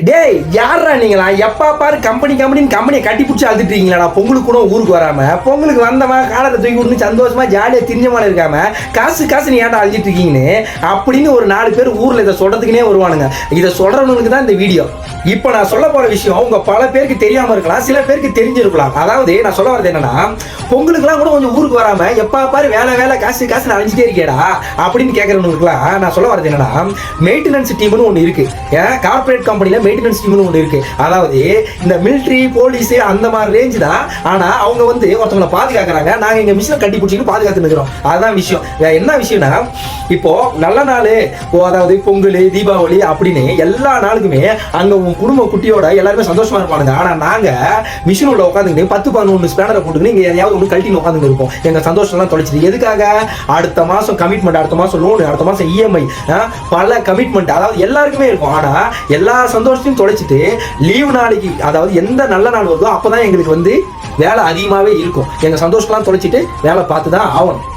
டேய் யாரா நீங்களா? எப்பா பாரு கம்பெனியை கட்டி பிடிச்சி அழுதுட்டு இருக்கீங்களா? பொங்கலுக்கு கூட ஊருக்கு வராம, பொங்கலுக்கு வந்தவன் காலத்தை தூக்கி விட்டு சந்தோஷமா ஜாலியாக திரிஞ்சமான இருக்காம காசு நீ ஏன்டா அழுதிட்டு இருக்கீங்கன்னு அப்படின்னு ஒரு 4 பேர் ஊர்ல இதை சொல்றதுக்குனே வருவானுங்க. இதை சொல்றவனுக்கு தான் இந்த வீடியோ. இப்போ நான் சொல்ல போற விஷயம் உங்க பல பேருக்கு தெரியாம இருக்கலாம், சில பேருக்கு தெரிஞ்சிருக்கலாம். அதாவது நான் சொல்ல வரது என்னன்னா, பொங்கலுக்குலாம் கூட கொஞ்சம் ஊருக்கு வராம எப்பா பாரு வேலை காசு அழிஞ்சிட்டே இருக்கேடா அப்படின்னு கேட்கறவங்களுக்குலாம் நான் சொல்ல வரது என்னன்னா, மெயின்டெனன்ஸ் டீம்னு ஒன்று இருக்கு. கார்பரேட் கம்பெனில மெயின்டெனன்ஸ் டீம்னு ஒன்று இருக்கு. அதாவது இந்த மிலிட்ரி போலீஸ் அந்த மாதிரி ரேஞ்ச் தான். ஆனா அவங்க வந்து ஒருத்தவங்களை பாதுகாக்கிறாங்க, நாங்க எங்க மிஷினை கட்டி பிடிச்சிட்டு பாதுகாத்து நிற்கிறோம். அதுதான் விஷயம். என்ன விஷயம்னா, இப்போ நல்ல நாள், அதாவது பொங்கல் தீபாவளி அப்படின்னு எல்லா நாளுக்குமே அங்க குடும்ப குட்டியோட எல்லாருமே சந்தோஷமா இருப்பாங்க. ஆனா நாங்க மிஷின் உள்ள உட்காந்துக்கிட்டு 10-11 ஸ்பேனரை போட்டுக்கிட்டு இங்க எதையாவது ஒன்று கழட்டி உட்காந்து இருப்போம். எங்க சந்தோஷம் எல்லாம் தொலைச்சிட்டு எதுக்காக? அடுத்த மாசம் கமிட்மெண்ட், அடுத்த மாசம் லோனு, அடுத்த மாசம் இஎம்ஐ, பல கமிட்மெண்ட், அதாவது எல்லாருக்குமே இருக்கும். ஆனா எல்லா சந்தோஷத்தையும் தொலைச்சிட்டு லீவு நாளைக்கு, அதாவது எந்த நல்ல நாள் வருதோ அப்பதான் எங்களுக்கு வந்து வேலை அதிகமாவே இருக்கும். எங்க சந்தோஷம்லாம் தொலைச்சிட்டு வேலை பார்த்து தான் ஆகணும்.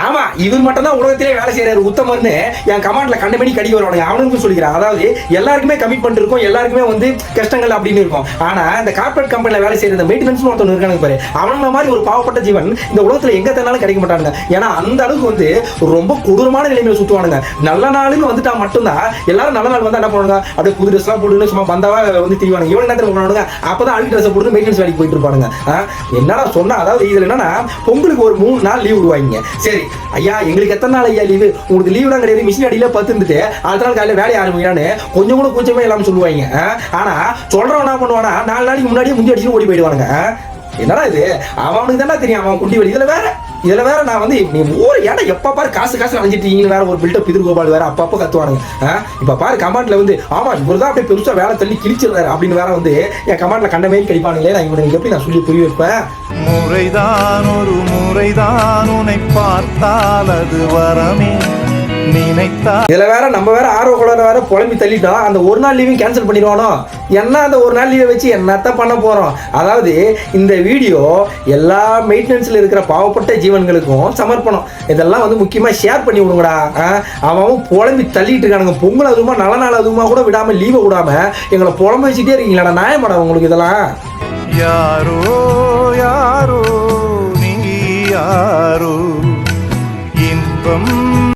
ஆமா, இவர் மட்டும் தான் உலகத்திலே வேலை செய்யறாரு உத்தமர்னு என் கமாண்ட்ல கண்டபடி கடி வருவானுங்க. அவனுக்கும் சொல்லிக்கிறான். அதாவது எல்லாருக்குமே கமிட்மெண்ட் இருக்கும், எல்லாருக்குமே வந்து கஷ்டங்கள் அப்படின்னு இருக்கும். ஆனா இந்த கார்பரேட் கம்பெனில வேலை செய்யற இந்த மெயின்டெனன்ஸ் ஒருத்தன் இருக்கானு பாரு, அவன மாதிரி ஒரு பாவப்பட்ட ஜீவன் இந்த உலகத்துல எங்க தன்னாலும் கிடைக்க மாட்டானுங்க. ஏன்னா அந்த அளவுக்கு வந்து ரொம்ப கொடூரமான நிலைமையில சுத்துவானுங்க. நல்ல நாளுன்னு வந்துட்டா மட்டும்தான் எல்லாரும் நல்ல நாள் வந்து என்ன பண்ணுவாங்க, அப்படியே புது ட்ரெஸ் எல்லாம் போட்டு சும்மா பந்தாவா வந்து திரிவானுங்க. இவன் நேரத்தில் பண்ணுவானுங்க, அப்பதான் அழுக்கு ட்ரெஸ் போட்டு மெயின்டெனன்ஸ் வேலைக்கு போயிட்டு இருப்பானுங்க. என்னடா சொன்னா, அதாவது இதுல என்னன்னா, பொங்கலுக்கு ஒரு 3 நாள் லீவ் விடுவாங்க. சரி ஐயா, எங்களுக்கு எத்தனை நாள் ஐயா லீவு? உங்களுக்கு லீவ் தான் கிடையாது, மிஷின் அடியில பத்து இருந்துட்டு அடுத்த நாள் காலையில் வேலையை ஆரம்பிக்கிறான்னு கொஞ்சம் கூட கூச்சமே இல்லாமல் சொல்லுவாங்க. ஆனா சொல்றவன் என்ன பண்ணுவானா, 4 நாளைக்கு முன்னாடியே முந்தி அடிச்சு ஓடி போயிடுவானுங்க. என்னடா இது, அவனுக்கு தானே தெரியும் அவன் குண்டி வழி. இதுல வேற நான் வந்து நீ ஒரு இடம் எப்ப பாரு காசு அழிஞ்சிட்டு இருக்கீங்க வேற ஒரு பில்டப் பிதிர்கோபால் வேற அப்பப்போ கத்துவானுங்க. இப்ப பாரு கமாண்ட்ல வந்து ஆமா இவர் தான் அப்படியே பெருசா வேலை தள்ளி கிழிச்சிருந்தாரு அப்படின்னு வேற வந்து என் கமாண்ட்ல கண்ட மாதிரி கடிப்பானுங்களே. நான் இவனுக்கு எப்படி நான் சொல்லி புரிய வைப்பேன்? முறைதான் ஒரு முறைதான் உன்னை பார்த்தால் அது வரமே நினைத்தா. இதுல வேற நம்ம வேற ஆர்வ வேற புலம்பி தள்ளிட்டோம். அந்த ஒரு நாள் லீவையும் கேன்சல் பண்ணிடுவானோ என்ன? அந்த ஒரு நாள் லீவை வச்சு என்னத்த பண்ண போறோம்? அதாவது இந்த வீடியோ எல்லா மெயின்டெனன்ஸ்ல இருக்கிற பாவப்பட்ட ஜீவன்களுக்கும் சமர்ப்பணம். இதெல்லாம் வந்து முக்கியமா ஷேர் பண்ணி விடுங்கடா. அவன் புலம்பி தள்ளிட்டு இருக்கானுங்க. பொங்கல் அதுவுமா நல்ல நாள் அதுவுமா கூட விடாம லீவை விடாம எங்களை புலம்ப வச்சுட்டே இருக்கீங்களாடா. நியாயமாடா உங்களுக்கு இதெல்லாம்? யாரோ யாரோ நீ யாரோ இன்பம்